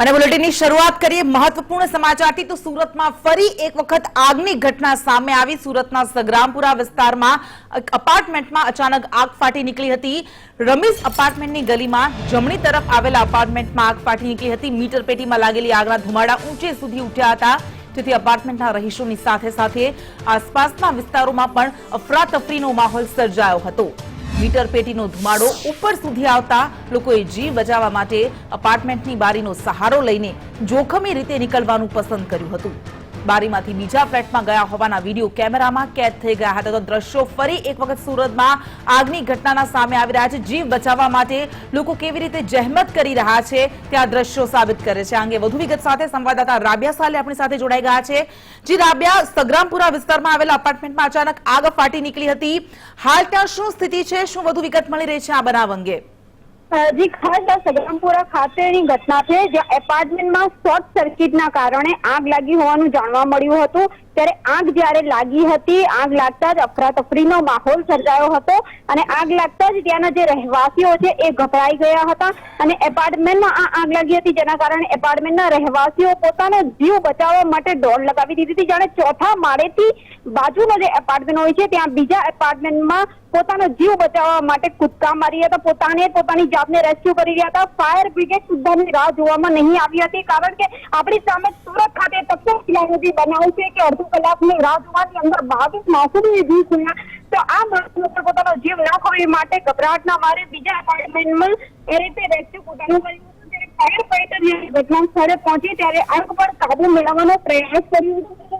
અને બુલેટિનની શરૂઆત કરીએ મહત્વપૂર્ણ સમાચારથી તો સુરતમાં ફરી એક વખત આગની ઘટના સામે આવી। સુરતના સગ્રામપુરા વિસ્તારમાં અપાર્ટમેન્ટમાં અચાનક આગ ફાટી નીકળી હતી। રમીઝ અપાર્ટમેન્ટની ગલીમાં જમણી તરફ આવેલા અપાર્ટમેન્ટમાં આગ ફાટી નીકળી હતી। મીટર પેટીમાં લાગેલી આગના ધુમાડા ઊંચે સુધી ઉઠ્યા હતા, જેથી અપાર્ટમેન્ટના રહીશોની સાથે સાથે આસપાસના વિસ્તારોમાં પણ અફરાતફરીનો માહોલ સર્જાયો હતો। મીટર પેટીનો ધુમાડો ઉપર સુધી આવતા લોકોએ જીવ બચાવવા માટે અપાર્ટમેન્ટની બારીનો સહારો લઈને જોખમી રીતે નીકળવાનું પસંદ કર્યું હતું। બારીમાંથી બીજા ફ્લેટમાં ગયા હોવાના વિડીયો કેમેરામાં કેદ થઈ ગયા હતા। તો દ્રશ્યો ફરી એક વખત સુરતમાં આગની ઘટનાના સામે આવી રહ્યા છે। જીવ બચાવવા માટે લોકો કેવી રીતે જહેમત કરી રહ્યા છે તે આ દ્રશ્યો સાબિત કરે છે। આ અંગે વધુ વિગત સાથે સંવાદદાતા રાબિયા સાલે આપણી સાથે જોડાઈ ગયા છે। જી રાબિયા, સગ્રામપુરા વિસ્તારમાં આવેલા અપાર્ટમેન્ટમાં અચાનક આગ ફાટી નીકળી હતી, હાલ ત્યાં શું સ્થિતિ છે, શું વધુ વિગત મળી રહી છે આ બનાવ અંગે? જી, ખાસ સગ્રામપુરા ખાતેની ઘટના છે, જ્યાં એપાર્ટમેન્ટમાં શોર્ટ સર્કિટના કારણે આગ લાગી હોવાનું જાણવા મળ્યું હતું। ત્યારે આગ જ્યારે લાગી હતી, આગ લાગતા જ અફરાતફરીનો માહોલ સર્જાયો હતો અને આગ લાગતા જ ત્યાંના જે રહેવાસીઓ છે એ ગભરાઈ ગયા હતા અને એપાર્ટમેન્ટમાં આગ લાગી હતી, જેના કારણે એપાર્ટમેન્ટના રહેવાસીઓ પોતાનો જીવ બચાવવા માટે દોડ લગાવી દીધી હતી। જાણે ચોથા માળેથી બાજુનો જે એપાર્ટમેન્ટ હોય છે ત્યાં બીજા એપાર્ટમેન્ટમાં પોતાનો જીવ બચાવવા માટે કૂદકા મારી હતા, પોતાની જાતને રેસ્ક્યુ કરી રહ્યા હતા। ફાયર બ્રિગેડ સુદ્ધાની રાહ જોવામાં નહીં આવી હતી, કારણ કે આપણી સામે સુરત ખાતે તક્ષશિલાનો બનાવ છે કે અડધો કલાકની રાહ જોવાની અંદર 22 માસૂમોએ જીવ ખોયા। તો આ માણસો પોતાનો જીવ ના ખોવા માટે ગભરાટના મારે બીજા એપાર્ટમેન્ટમાં એ રીતે રેસ્ક્યુ પોતાનું કર્યું હતું। ત્યારે ફાયર ફાઈટર જ્યારે ઘટના સ્થળે પહોંચી ત્યારે આગ પર કાબુ મેળવવાનો પ્રયાસ કર્યો હતો।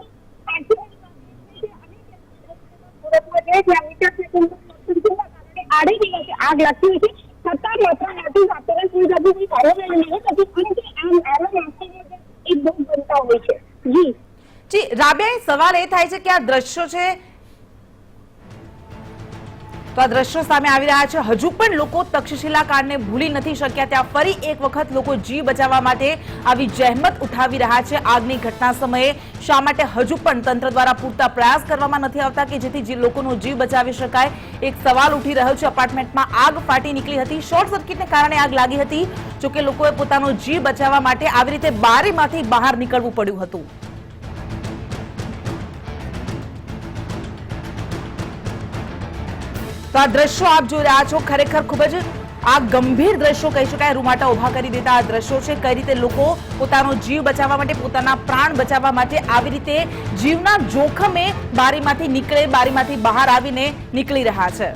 આગ લાગતી હતી છતાં બનતા હોય છે। જી રાબિયા, સવાલ એ થાય છે કે આ દ્રશ્યો છે, તો આ દ્રશ્યો સામે આવી રહ્યા છે, હજુ પણ લોકો તક્ષશિલા કાંડને ભૂલી નથી શક્યા। ત્યાં ફરી એક વખત લોકો જીવ બચાવવા માટે આવી જહેમત ઉઠાવી રહ્યા છે। આગની ઘટના સમયે શા માટે હજુ પણ તંત્ર દ્વારા પૂરતા પ્રયાસ કરવામાં નથી આવતા કે જેથી લોકોનો જીવ બચાવી શકાય? એક સવાલ ઉઠી રહ્યો છે। અપાર્ટમેન્ટમાં આગ ફાટી નીકળી હતી, શોર્ટ સર્કિટને કારણે આગ લાગી હતી, જોકે લોકોએ પોતાનો જીવ બચાવવા માટે આવી રીતે બારીમાંથી બહાર નીકળવું પડ્યું હતું। તો આ દ્રશ્યો આપ જોઈ રહ્યા છો, ખરેખર ખૂબ જ આ ગંભીર દ્રશ્યો કહી શકાય, રૂમાટા ઉભા કરી દેતા આ દ્રશ્યો છે। કઈ રીતે લોકો પોતાનો જીવ બચાવવા માટે, પોતાના પ્રાણ બચાવવા માટે આવી રીતે જીવના જોખમે બારીમાંથી બહાર આવીને નીકળી રહ્યા છે।